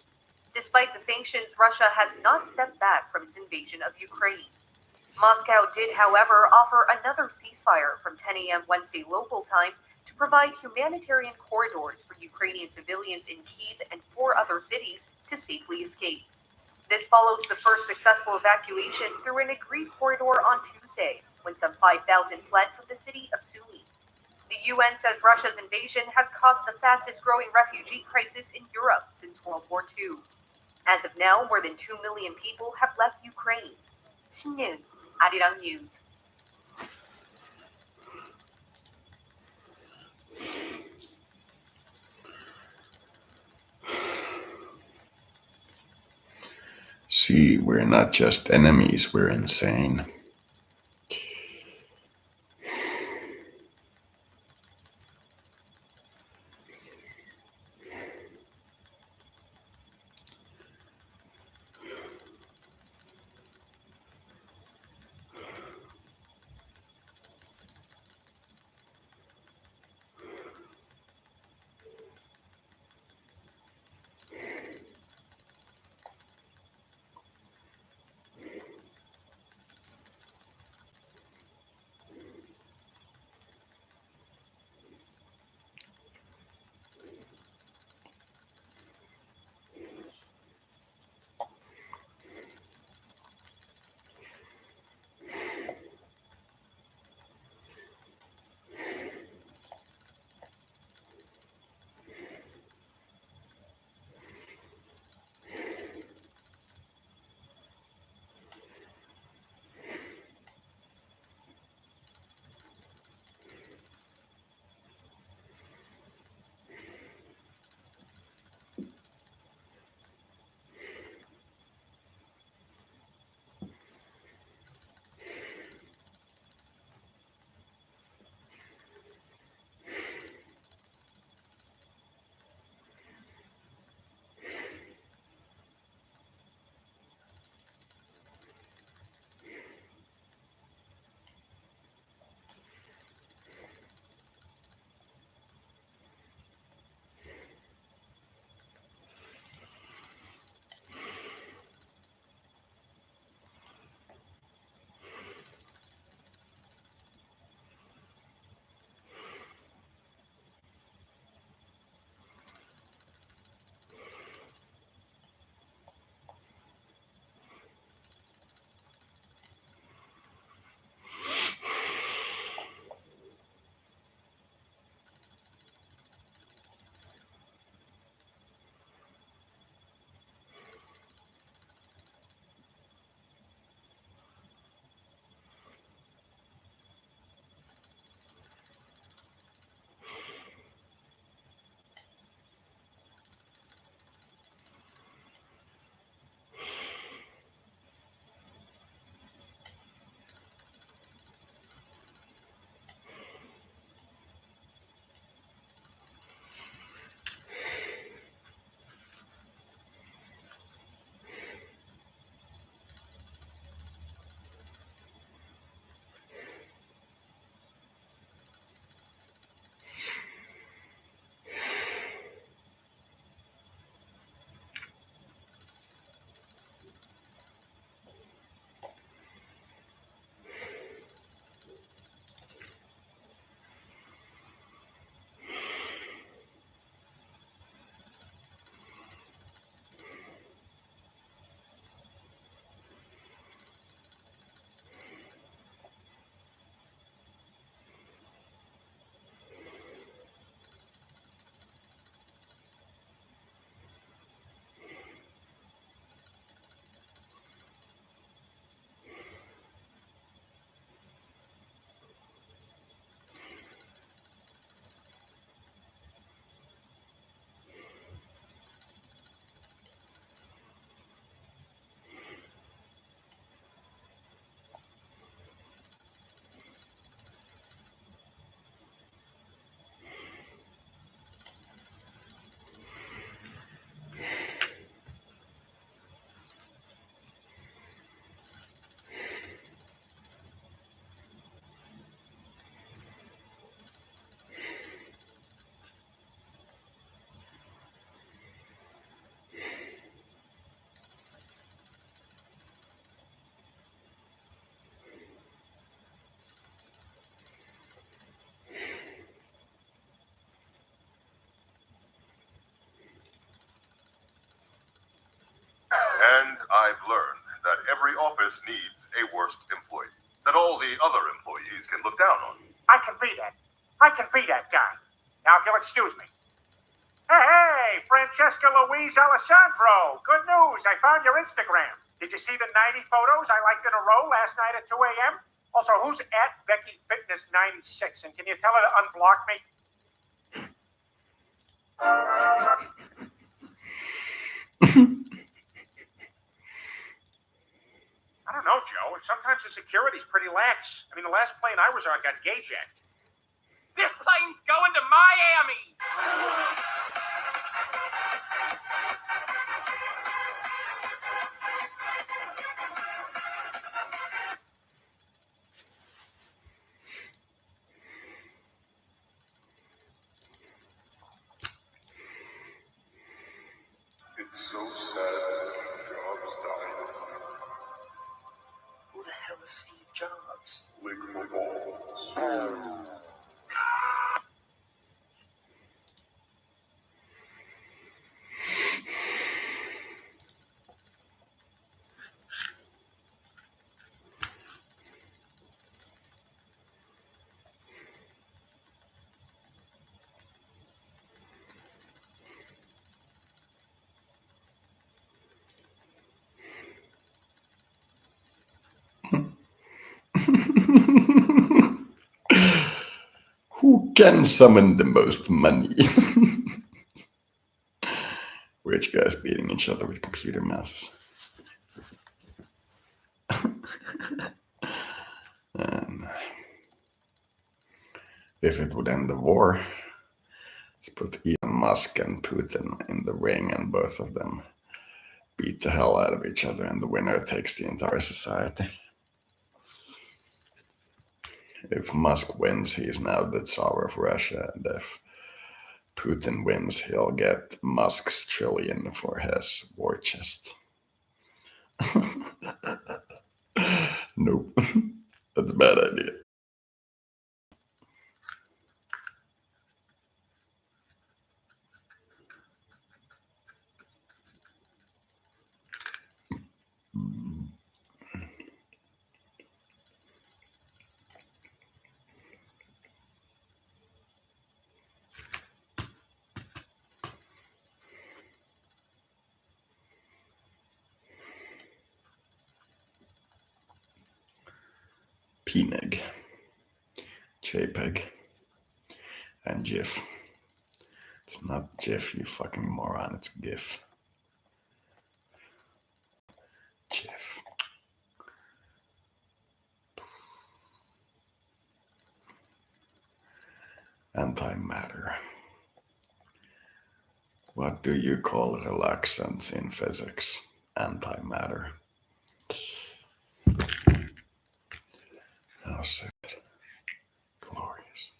Despite the sanctions, Russia has not stepped back from its invasion of Ukraine. Moscow did, however, offer another ceasefire from 10 a.m. Wednesday local time to provide humanitarian corridors for Ukrainian civilians in Kyiv and 4 other cities to safely escape. This follows the first successful evacuation through an agreed corridor on Tuesday, when some 5,000 fled from the city of Sumy. The UN says Russia's invasion has caused the fastest growing refugee crisis in Europe since World War II. As of now, more than 2 million people have left Ukraine. Snow, Arirang News. See, we're not just enemies, we're insane. business needs a worst employee that all the other employees can look down on. I can be that. I can be that guy. Now, if you'll excuse me. Hey, Francesca Louise Alessandro. Good news. I found your Instagram. Did you see the 90 photos I liked in a row last night at 2 a.m.? Also, who's at Becky Fitness 96? And can you tell her to unblock me? I don't know, Joe. Sometimes the security's pretty lax. I mean, the last plane I was on got gay jacked. This plane's going to Miami. It's so sad that Jobs died. Who the hell is Steve Jobs? Lick my balls. Who can summon the most money? Rich guys beating each other with computer mouses. And if it would end the war, let's put Elon Musk and Putin in the ring and both of them beat the hell out of each other, and the winner takes the entire society. If Musk wins, he's now the Tsar of Russia, and if Putin wins, he'll get Musk's trillion for his war chest. Nope, that's a bad idea. PNG, JPEG, and GIF. It's not GIF, you fucking moron, it's GIF. GIF. Antimatter. What do you call relaxants in physics? Antimatter. How sick. Glorious.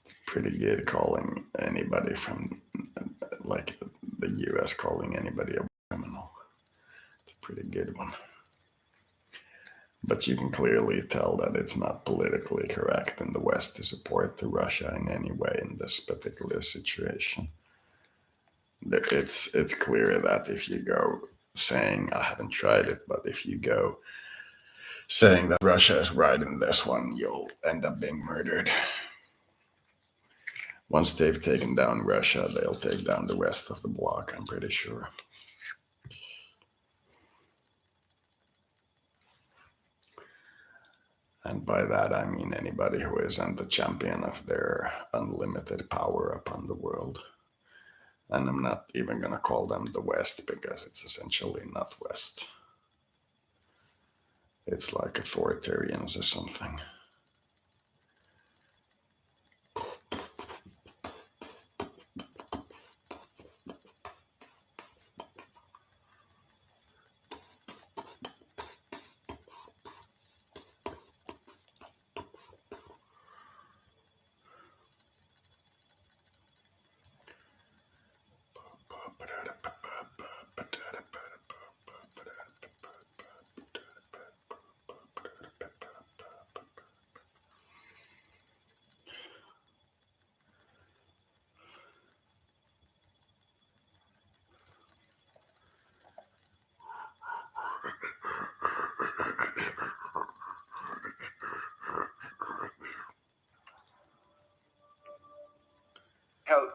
It's pretty good calling anybody from, like, the US calling anybody a criminal. It's a pretty good one. But you can clearly tell that it's not politically correct in the West to support Russia in any way in this particular situation. It's clear that if you go saying, I haven't tried it, but if you go saying that Russia is right in this one, you'll end up being murdered. Once they've taken down Russia, they'll take down the rest of the bloc, I'm pretty sure. And by that, I mean anybody who isn't the champion of their unlimited power upon the world. And I'm not even going to call them the West, because it's essentially not West. It's like authoritarians or something.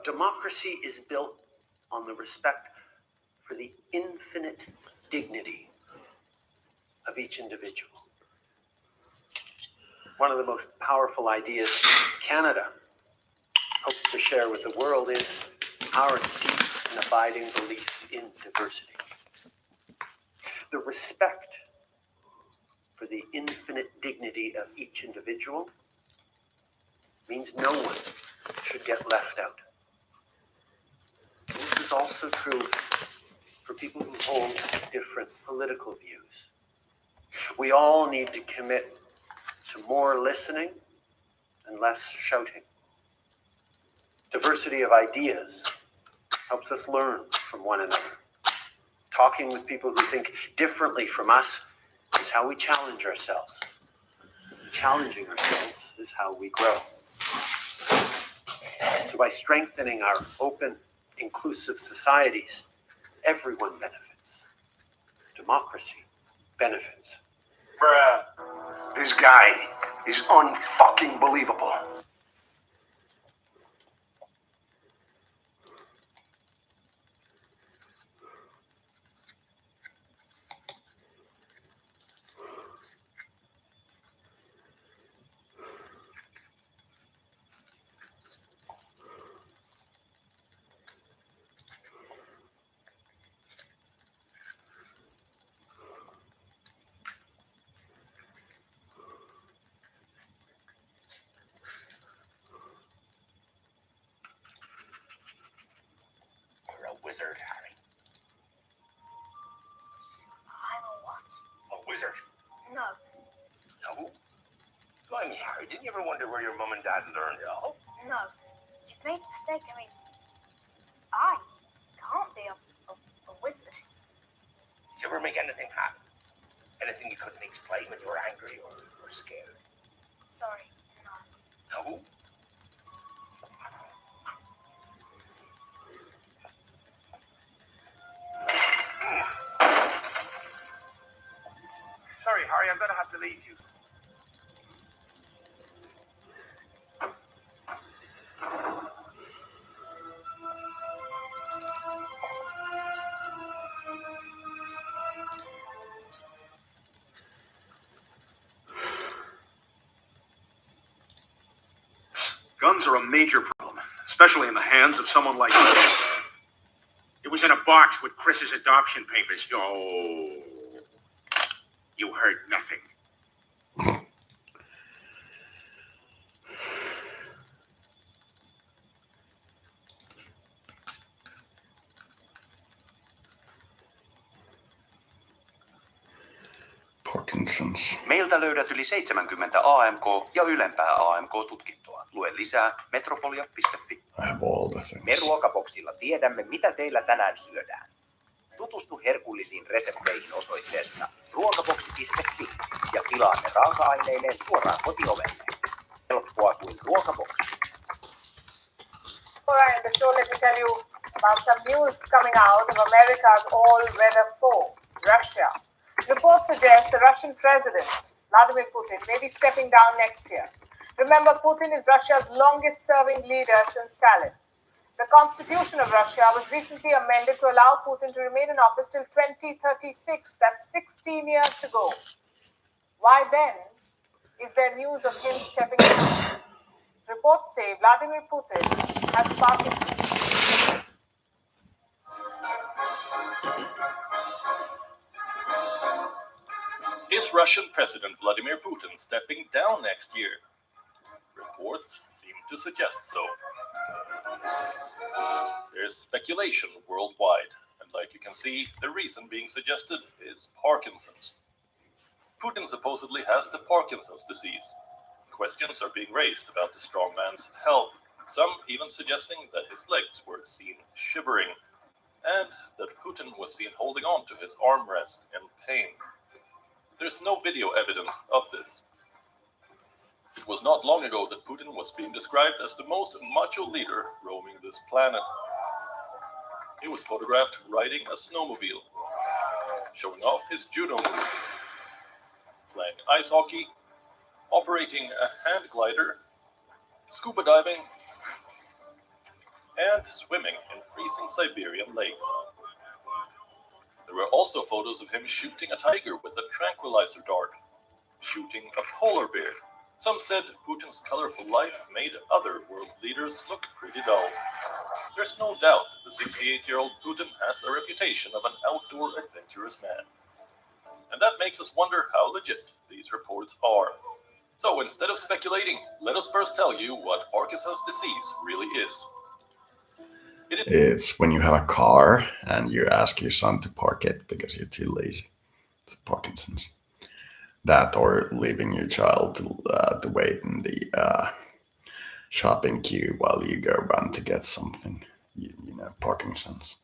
Democracy is built on the respect for the infinite dignity of each individual. One of the most powerful ideas Canada hopes to share with the world is our deep and abiding belief in diversity. The respect for the infinite dignity of each individual means no one should get left out. This is also true for people who hold different political views. We all need to commit to more listening and less shouting. Diversity of ideas helps us learn from one another. Talking with people who think differently from us is how we challenge ourselves. Challenging ourselves is how we grow. So by strengthening our open, inclusive societies, everyone benefits. Democracy benefits. Bruh. This guy is unfucking believable. You're a wizard, Harry. I'm a what? A wizard? No. No? Blimey, Harry, didn't you ever wonder where your mum and dad learned it all? No. You've made a mistake. I mean, I can't be a wizard. Did you ever make anything happen? Anything you couldn't explain when you were angry or scared? Sorry. No. No? Sorry, Harry, I'm going to have to leave you. Guns are a major problem, especially in the hands of someone like you. It was in a box with Chris's adoption papers. Oh, you heard nothing. Parkinson's. Meiltä löydät yli 70 AMK- ja ylempää AMK-tutkintoa. Lue lisää metropolia.fi. I have all the things. Me Ruokaboksilla tiedämme, mitä teillä tänään syödään. Tutustu herkullisiin resepteihin osoitteessa ruokaboksi.fi ja tilaa ne raaka-aineineen suoraan kotiovelle. Helppoa kuin Ruokaboksi. Alright, the show, let me tell you about some news coming out of America's all-weather foe, Russia. Reports suggest the Russian president, Vladimir Putin, may be stepping down next year. Remember, Putin is Russia's longest-serving leader since Stalin. The constitution of Russia was recently amended to allow Putin to remain in office till 2036. That's 16 years to go. Why then is there news of him stepping down? Reports say Vladimir Putin has Parkinson's. Is Russian President Vladimir Putin stepping down next year? Reports seem to suggest so. There's speculation worldwide, and like you can see, the reason being suggested is Parkinson's. Putin supposedly has the Parkinson's disease. Questions are being raised about the strongman's health, some even suggesting that his legs were seen shivering, and that Putin was seen holding on to his armrest in pain. There's no video evidence of this. It was not long ago that Putin was being described as the most macho leader roaming this planet. He was photographed riding a snowmobile, showing off his judo moves, playing ice hockey, operating a hand glider, scuba diving, and swimming in freezing Siberian lakes. There were also photos of him shooting a tiger with a tranquilizer dart, shooting a polar bear. Some said Putin's colorful life made other world leaders look pretty dull. There's no doubt the 68-year-old Putin has a reputation of an outdoor adventurous man. And that makes us wonder how legit these reports are. So instead of speculating, let us first tell you what Parkinson's disease really is. It's when you have a car and you ask your son to park it because you're too lazy. It's Parkinson's. That or leaving your child to wait in the shopping queue while you go run to get something. You know, Parkinson's.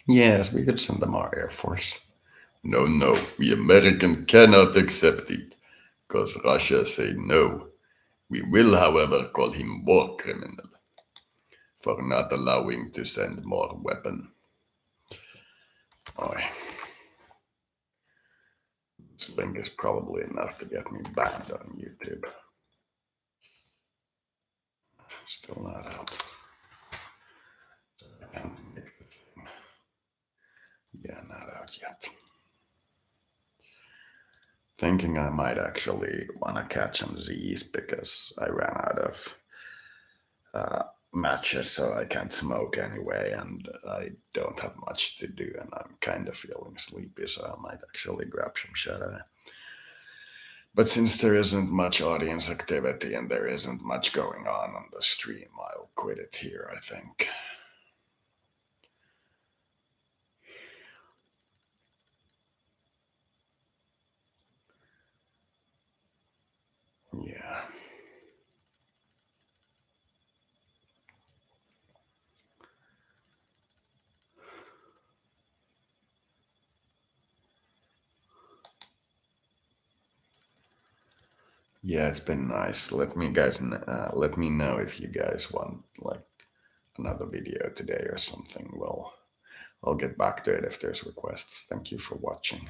Yes, we could send them our Air Force. No, we American cannot accept it, because Russia say no. We will, however, call him war criminal for not allowing to send more weapon. Boy. This link is probably enough to get me banned on YouTube. Still not out. Yeah, not out yet. Thinking I might actually want to catch some Z's because I ran out of matches, so I can't smoke anyway, and I don't have much to do, and I'm kind of feeling sleepy, so I might actually grab some shadow. But since there isn't much audience activity and there isn't much going on the stream, I'll quit it here, I think. Yeah. Yeah, it's been nice. Let me know if you guys want like another video today or something. Well, I'll get back to it if there's requests. Thank you for watching.